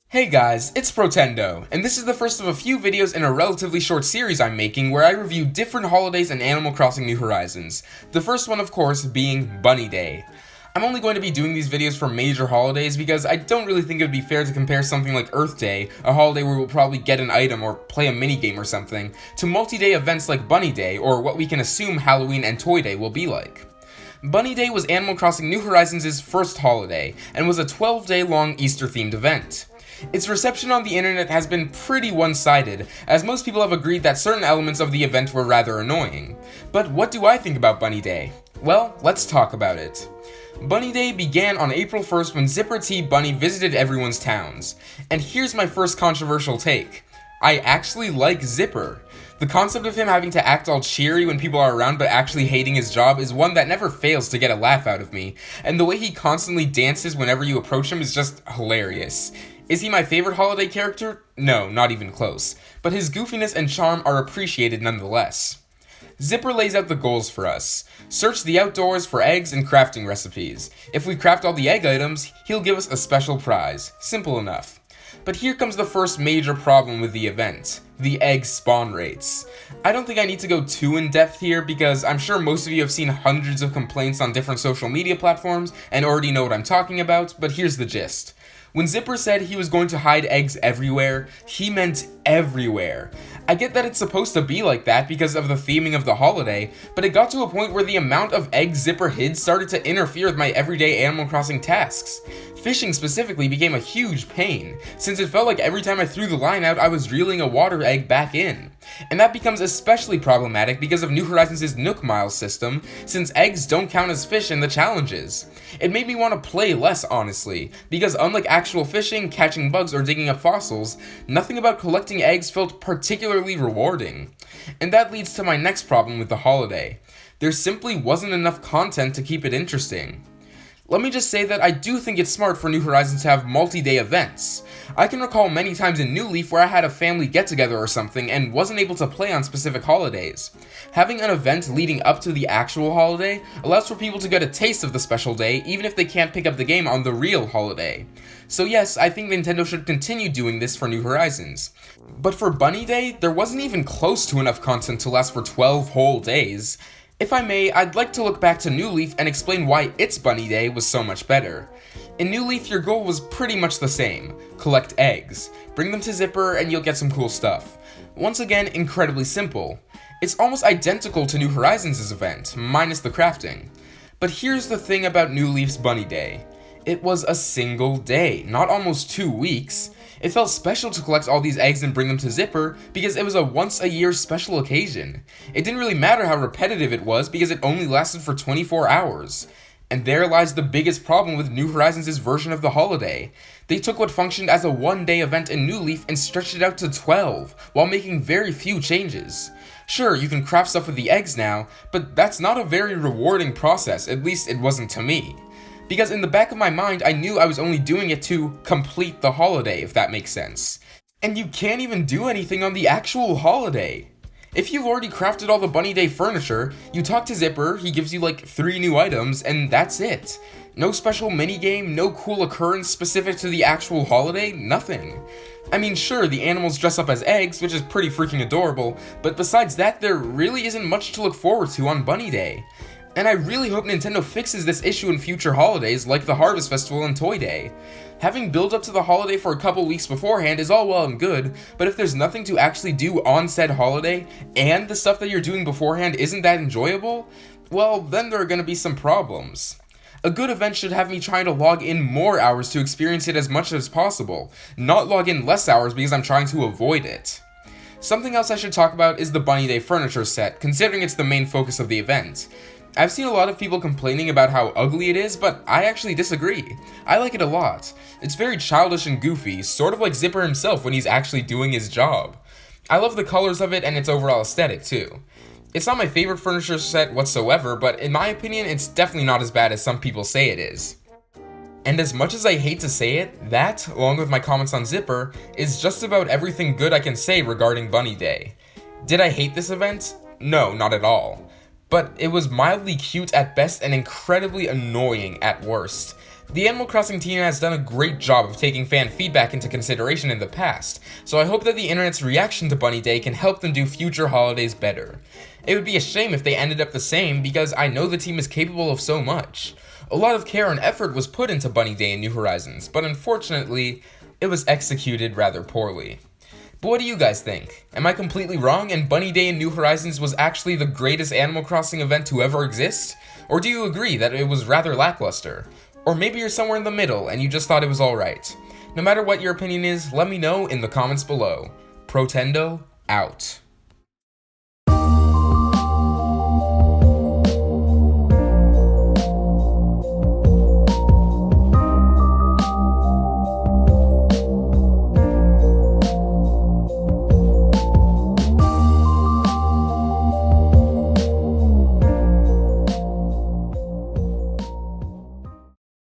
Hey guys, it's Protendo, and this is the first of a few videos in a relatively short series I'm making where I review different holidays in Animal Crossing New Horizons. The first one, of course, being Bunny Day. I'm only going to be doing these videos for major holidays because I don't really think it would be fair to compare something like Earth Day, a holiday where we'll probably get an item or play a minigame or something, to multi-day events like Bunny Day, or what we can assume Halloween and Toy Day will be like. Bunny Day was Animal Crossing New Horizons' first holiday, and was a 12-day long Easter-themed event. Its reception on the internet has been pretty one-sided, as most people have agreed that certain elements of the event were rather annoying. But what do I think about Bunny Day? Well, let's talk about it. Bunny Day began on April 1st when Zipper T. Bunny visited everyone's towns. And here's my first controversial take. I actually like Zipper. The concept of him having to act all cheery when people are around but actually hating his job is one that never fails to get a laugh out of me, and the way he constantly dances whenever you approach him is just hilarious. Is he my favorite holiday character? No, not even close, but his goofiness and charm are appreciated nonetheless. Zipper lays out the goals for us. Search the outdoors for eggs and crafting recipes. If we craft all the egg items, he'll give us a special prize. Simple enough. But here comes the first major problem with the event. The egg spawn rates. I don't think I need to go too in depth here because I'm sure most of you have seen hundreds of complaints on different social media platforms and already know what I'm talking about, but here's the gist. When Zipper said he was going to hide eggs everywhere, he meant everywhere. I get that it's supposed to be like that because of the theming of the holiday, but it got to a point where the amount of eggs Zipper hid started to interfere with my everyday Animal Crossing tasks. Fishing specifically became a huge pain, since it felt like every time I threw the line out I was reeling a water egg back in. And that becomes especially problematic because of New Horizons' Nook Miles system, since eggs don't count as fish in the challenges. It made me want to play less, honestly, because unlike actual fishing, catching bugs, or digging up fossils, nothing about collecting eggs felt particularly rewarding. And that leads to my next problem with the holiday. There simply wasn't enough content to keep it interesting. Let me just say that I do think it's smart for New Horizons to have multi-day events. I can recall many times in New Leaf where I had a family get-together or something and wasn't able to play on specific holidays. Having an event leading up to the actual holiday allows for people to get a taste of the special day even if they can't pick up the game on the real holiday. So yes, I think Nintendo should continue doing this for New Horizons. But for Bunny Day, there wasn't even close to enough content to last for 12 whole days. If I may, I'd like to look back to New Leaf and explain why its Bunny Day was so much better. In New Leaf, your goal was pretty much the same. Collect eggs. Bring them to Zipper and you'll get some cool stuff. Once again, incredibly simple. It's almost identical to New Horizons' event, minus the crafting. But here's the thing about New Leaf's Bunny Day. It was a single day, not almost 2 weeks. It felt special to collect all these eggs and bring them to Zipper because it was a once-a-year special occasion. It didn't really matter how repetitive it was because it only lasted for 24 hours. And there lies the biggest problem with New Horizons' version of the holiday. They took what functioned as a one-day event in New Leaf and stretched it out to 12, while making very few changes. Sure, you can craft stuff with the eggs now, but that's not a very rewarding process, at least it wasn't to me. Because in the back of my mind, I knew I was only doing it to complete the holiday, if that makes sense. And you can't even do anything on the actual holiday. If you've already crafted all the Bunny Day furniture, you talk to Zipper, he gives you like 3 new items, and that's it. No special minigame, no cool occurrence specific to the actual holiday, nothing. I mean, sure, the animals dress up as eggs, which is pretty freaking adorable, but besides that, there really isn't much to look forward to on Bunny Day. And I really hope Nintendo fixes this issue in future holidays like the Harvest Festival and Toy Day. Having build up to the holiday for a couple weeks beforehand is all well and good, but if there's nothing to actually do on said holiday, and the stuff that you're doing beforehand isn't that enjoyable, well, then there are going to be some problems. A good event should have me trying to log in more hours to experience it as much as possible, not log in less hours because I'm trying to avoid it. Something else I should talk about is the Bunny Day furniture set, considering it's the main focus of the event. I've seen a lot of people complaining about how ugly it is, but I actually disagree. I like it a lot. It's very childish and goofy, sort of like Zipper himself when he's actually doing his job. I love the colors of it and its overall aesthetic too. It's not my favorite furniture set whatsoever, but in my opinion, it's definitely not as bad as some people say it is. And as much as I hate to say it, that, along with my comments on Zipper, is just about everything good I can say regarding Bunny Day. Did I hate this event? No, not at all. but it was mildly cute at best and incredibly annoying at worst. The Animal Crossing team has done a great job of taking fan feedback into consideration in the past, so I hope that the internet's reaction to Bunny Day can help them do future holidays better. It would be a shame if they ended up the same, because I know the team is capable of so much. A lot of care and effort was put into Bunny Day in New Horizons, but unfortunately, it was executed rather poorly. But what do you guys think? Am I completely wrong and Bunny Day in New Horizons was actually the greatest Animal Crossing event to ever exist? Or do you agree that it was rather lackluster? Or maybe you're somewhere in the middle and you just thought it was alright. No matter what your opinion is, let me know in the comments below. Protendo, out.